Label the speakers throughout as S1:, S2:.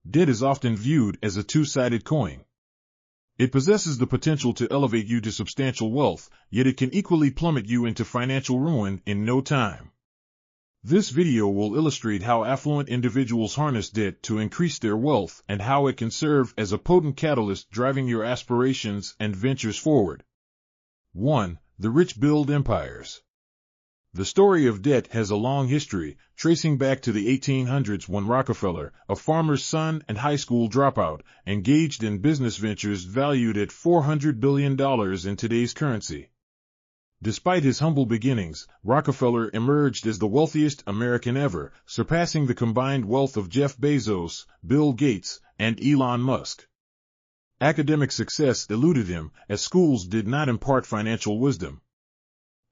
S1: debt is often viewed as a two-sided coin. It possesses the potential to elevate you to substantial wealth, yet it can equally plummet you into financial ruin in no time. This video will illustrate how affluent individuals harness debt to increase their wealth and how it can serve as a potent catalyst driving your aspirations and ventures forward. 1. The rich build empires. The story of debt has a long history, tracing back to the 1800s when Rockefeller, a farmer's son and high school dropout, engaged in business ventures valued at $400 billion in today's currency. Despite his humble beginnings, Rockefeller emerged as the wealthiest American ever, surpassing the combined wealth of Jeff Bezos, Bill Gates, and Elon Musk. Academic success eluded him, as schools did not impart financial wisdom.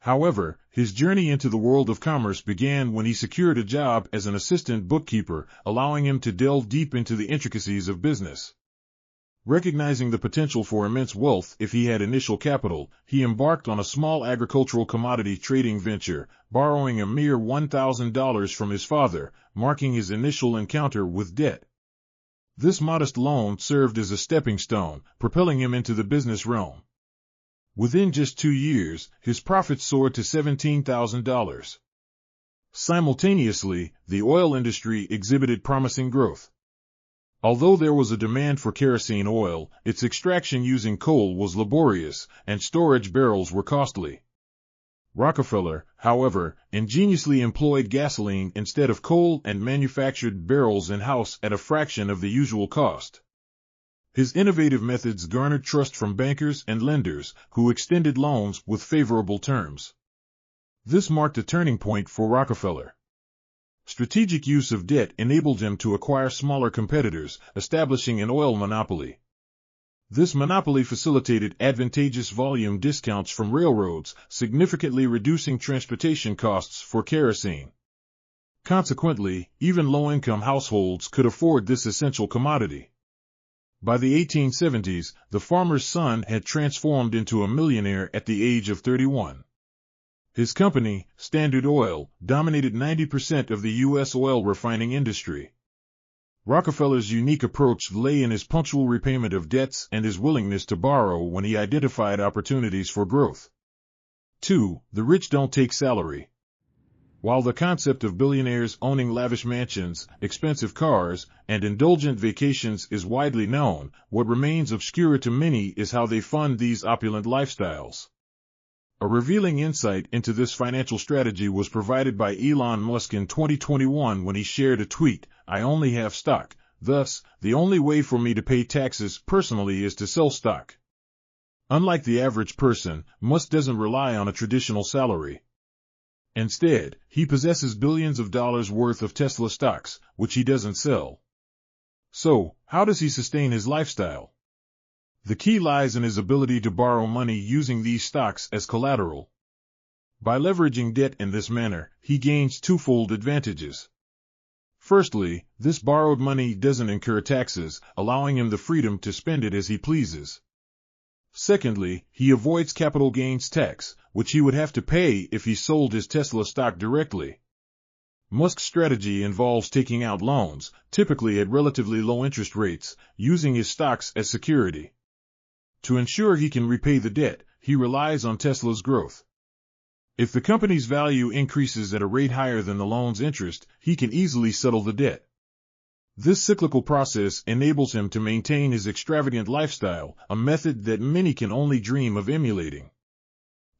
S1: However, his journey into the world of commerce began when he secured a job as an assistant bookkeeper, allowing him to delve deep into the intricacies of business. Recognizing the potential for immense wealth if he had initial capital, he embarked on a small agricultural commodity trading venture, borrowing a mere $1,000 from his father, marking his initial encounter with debt. This modest loan served as a stepping stone, propelling him into the business realm. Within just 2 years, his profits soared to $17,000. Simultaneously, the oil industry exhibited promising growth. Although there was a demand for kerosene oil, its extraction using coal was laborious, and storage barrels were costly. Rockefeller, however, ingeniously employed gasoline instead of coal and manufactured barrels in-house at a fraction of the usual cost. His innovative methods garnered trust from bankers and lenders, who extended loans with favorable terms. This marked a turning point for Rockefeller. Strategic use of debt enabled him to acquire smaller competitors, establishing an oil monopoly. This monopoly facilitated advantageous volume discounts from railroads, significantly reducing transportation costs for kerosene. Consequently, even low-income households could afford this essential commodity. By the 1870s, the farmer's son had transformed into a millionaire at the age of 31. His company, Standard Oil, dominated 90% of the U.S. oil refining industry. Rockefeller's unique approach lay in his punctual repayment of debts and his willingness to borrow when he identified opportunities for growth. 2. The rich don't take salary. While the concept of billionaires owning lavish mansions, expensive cars, and indulgent vacations is widely known, what remains obscure to many is how they fund these opulent lifestyles. A revealing insight into this financial strategy was provided by Elon Musk in 2021 when he shared a tweet, "I only have stock, thus, the only way for me to pay taxes personally is to sell stock." Unlike the average person, Musk doesn't rely on a traditional salary. Instead, he possesses billions of dollars worth of Tesla stocks, which he doesn't sell. So, how does he sustain his lifestyle? The key lies in his ability to borrow money using these stocks as collateral. By leveraging debt in this manner, he gains twofold advantages. Firstly, this borrowed money doesn't incur taxes, allowing him the freedom to spend it as he pleases. Secondly, he avoids capital gains tax, which he would have to pay if he sold his Tesla stock directly. Musk's strategy involves taking out loans, typically at relatively low interest rates, using his stocks as security. To ensure he can repay the debt, he relies on Tesla's growth. If the company's value increases at a rate higher than the loan's interest, he can easily settle the debt. This cyclical process enables him to maintain his extravagant lifestyle, a method that many can only dream of emulating.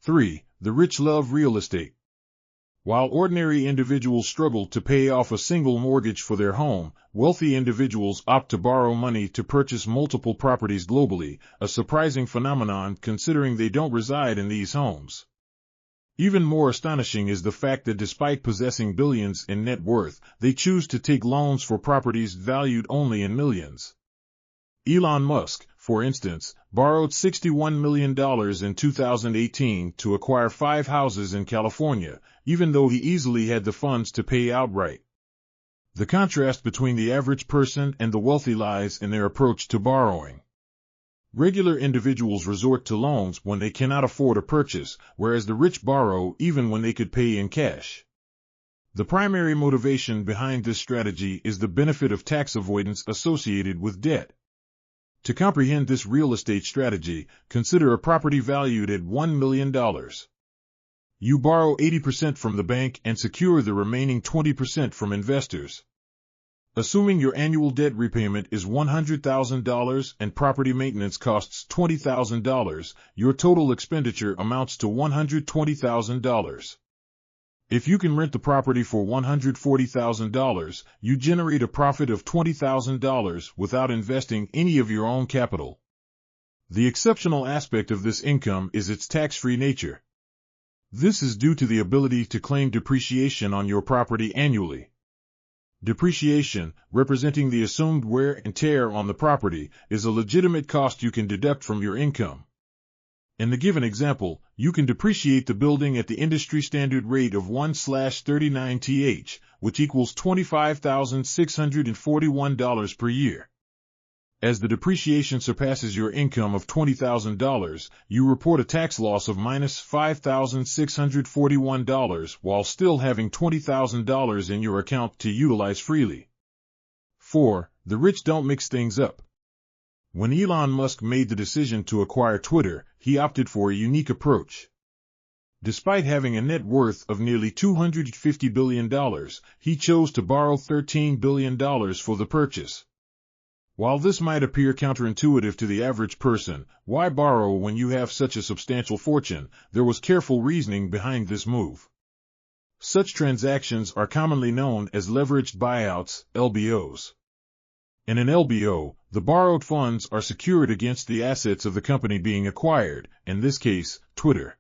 S1: 3. The rich love real estate. While ordinary individuals struggle to pay off a single mortgage for their home, wealthy individuals opt to borrow money to purchase multiple properties globally, a surprising phenomenon considering they don't reside in these homes. Even more astonishing is the fact that despite possessing billions in net worth, they choose to take loans for properties valued only in millions. Elon Musk, for instance, borrowed $61 million in 2018 to acquire 5 houses in California, even though he easily had the funds to pay outright. The contrast between the average person and the wealthy lies in their approach to borrowing. Regular individuals resort to loans when they cannot afford a purchase, whereas the rich borrow even when they could pay in cash. The primary motivation behind this strategy is the benefit of tax avoidance associated with debt. To comprehend this real estate strategy, consider a property valued at $1 million. You borrow 80% from the bank and secure the remaining 20% from investors. Assuming your annual debt repayment is $100,000 and property maintenance costs $20,000, your total expenditure amounts to $120,000. If you can rent the property for $140,000, you generate a profit of $20,000 without investing any of your own capital. The exceptional aspect of this income is its tax-free nature. This is due to the ability to claim depreciation on your property annually. Depreciation, representing the assumed wear and tear on the property, is a legitimate cost you can deduct from your income. In the given example, you can depreciate the building at the industry standard rate of 1/39th, which equals $25,641 per year. As the depreciation surpasses your income of $20,000, you report a tax loss of -$5,641 while still having $20,000 in your account to utilize freely. 4. The rich don't mix things up. When Elon Musk made the decision to acquire Twitter, he opted for a unique approach. Despite having a net worth of nearly $250 billion, he chose to borrow $13 billion for the purchase. While this might appear counterintuitive to the average person, why borrow when you have such a substantial fortune? There was careful reasoning behind this move. Such transactions are commonly known as leveraged buyouts, LBOs. In an LBO, the borrowed funds are secured against the assets of the company being acquired, in this case, Twitter.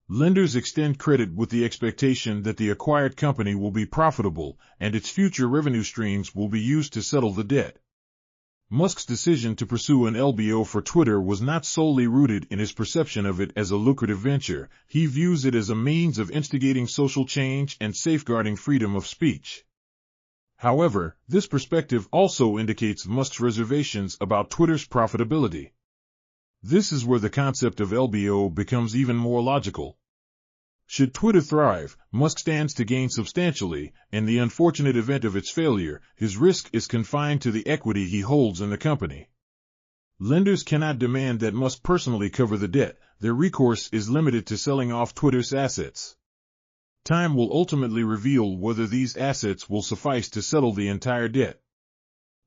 S1: Lenders extend credit with the expectation that the acquired company will be profitable, and its future revenue streams will be used to settle the debt. Musk's decision to pursue an LBO for Twitter was not solely rooted in his perception of it as a lucrative venture. He views it as a means of instigating social change and safeguarding freedom of speech. However, this perspective also indicates Musk's reservations about Twitter's profitability. This is where the concept of LBO becomes even more logical. Should Twitter thrive, Musk stands to gain substantially. In the unfortunate event of its failure, his risk is confined to the equity he holds in the company. Lenders cannot demand that Musk personally cover the debt. Their recourse is limited to selling off Twitter's assets. Time will ultimately reveal whether these assets will suffice to settle the entire debt.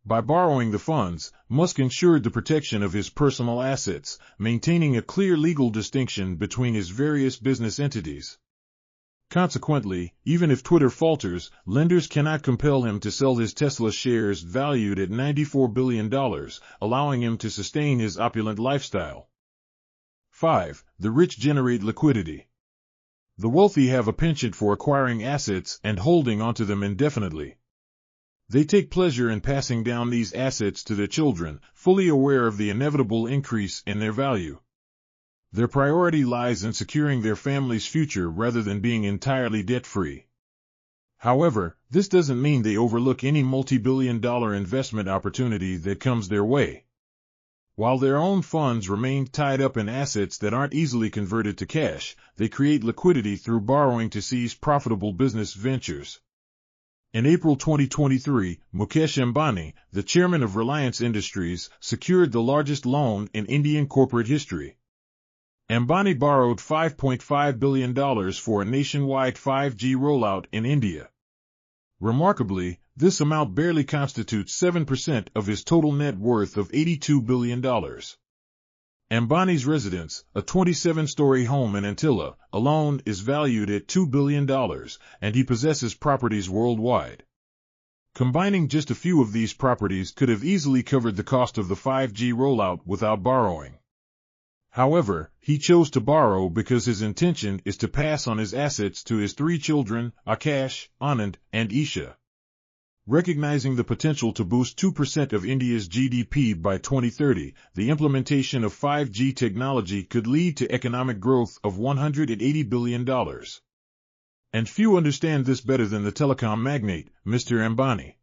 S1: By borrowing the funds, Musk ensured the protection of his personal assets, maintaining a clear legal distinction between his various business entities. Consequently, even if Twitter falters, lenders cannot compel him to sell his Tesla shares valued at $94 billion, allowing him to sustain his opulent lifestyle. 5. The rich generate liquidity. The wealthy have a penchant for acquiring assets and holding onto them indefinitely. They take pleasure in passing down these assets to their children, fully aware of the inevitable increase in their value. Their priority lies in securing their family's future rather than being entirely debt-free. However, this doesn't mean they overlook any multi-billion-dollar investment opportunity that comes their way. While their own funds remain tied up in assets that aren't easily converted to cash, they create liquidity through borrowing to seize profitable business ventures. In April 2023, Mukesh Ambani, the chairman of Reliance Industries, secured the largest loan in Indian corporate history. Ambani borrowed $5.5 billion for a nationwide 5G rollout in India. Remarkably, this amount barely constitutes 7% of his total net worth of $82 billion. Ambani's residence, a 27-story home in Antilla, alone is valued at $2 billion, and he possesses properties worldwide. Combining just a few of these properties could have easily covered the cost of the 5G rollout without borrowing. However, he chose to borrow because his intention is to pass on his assets to his 3 children, Akash, Anand, and Isha. Recognizing the potential to boost 2% of India's GDP by 2030, the implementation of 5G technology could lead to economic growth of $180 billion. And few understand this better than the telecom magnate, Mr. Ambani.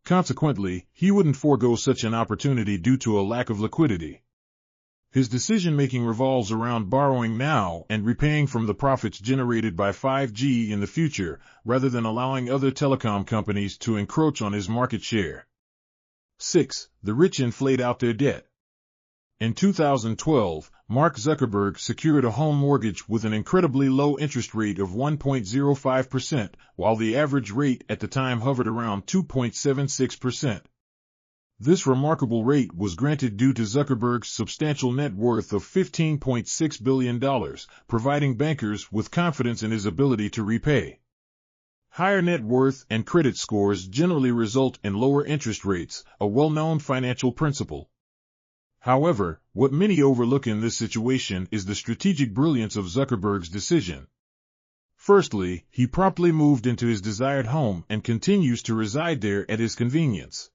S1: Consequently, he wouldn't forego such an opportunity due to a lack of liquidity. His decision-making revolves around borrowing now and repaying from the profits generated by 5G in the future, rather than allowing other telecom companies to encroach on his market share. 6. The rich inflate out their debt. In 2012, Mark Zuckerberg secured a home mortgage with an incredibly low interest rate of 1.05%, while the average rate at the time hovered around 2.76%. This remarkable rate was granted due to Zuckerberg's substantial net worth of $15.6 billion, providing bankers with confidence in his ability to repay. Higher net worth and credit scores generally result in lower interest rates, a well-known financial principle. However, what many overlook in this situation is the strategic brilliance of Zuckerberg's decision. Firstly, he promptly moved into his desired home and continues to reside there at his convenience.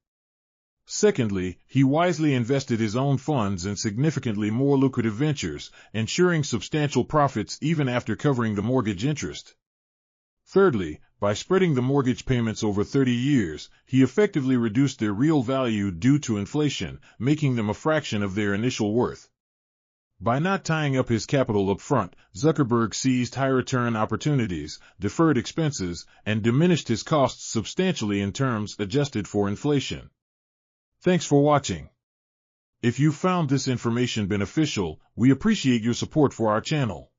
S1: Secondly, he wisely invested his own funds in significantly more lucrative ventures, ensuring substantial profits even after covering the mortgage interest. Thirdly, by spreading the mortgage payments over 30 years, he effectively reduced their real value due to inflation, making them a fraction of their initial worth. By not tying up his capital up front, Zuckerberg seized high-return opportunities, deferred expenses, and diminished his costs substantially in terms adjusted for inflation. Thanks for watching. If you found this information beneficial, we appreciate your support for our channel.